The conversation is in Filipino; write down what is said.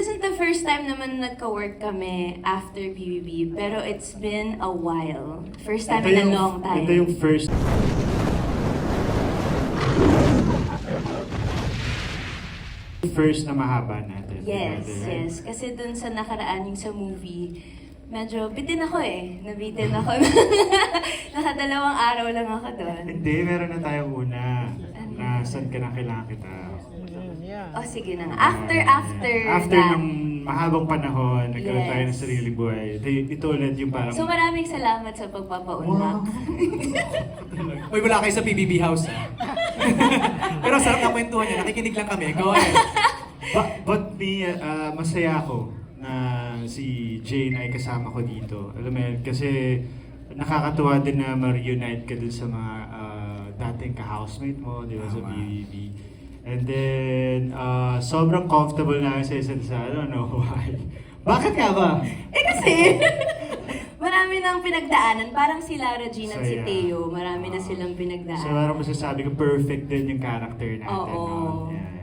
This is the first time naman nagka-work kami after BBB, pero it's been a while. First time in a long time. Ito yung first. First na mahaba natin. Yes, together, right? yes. Kasi dun sa nakaraan yung sa movie, medyo bitin ako eh. Nabitin ako. Nakadalawang araw lang ako doon. Hindi, meron na tayong una. Na saan ka na kailangan kita. Oh, sige na nga. After After that. ng mahabang panahon, nagkaroon tayo ng Yes. sariling buhay. Ito ulit yung parang... So maraming salamat sa pagpapaunlak. Uy, wala kayo sa PBB house, ha? Pero sarap na kwentuhan niya. Nakikinig lang kami. Go ahead. But me, masaya ako na si Jane ay kasama ko dito. Alam mo yun, kasi nakakatuwa din na ma-reunite ka dun sa mga dating ka-housemate mo, di ba, sa BBB. And then, sobrang comfortable na sa isa't isa. I don't know why. Bakit nga ba? Eh kasi, marami nang pinagdaanan. Parang si Lara Jean at si Saya. Teo, marami na silang So, pinagdaanan. parang masasabi ko, perfect din yung character natin. Oo. No? Yeah.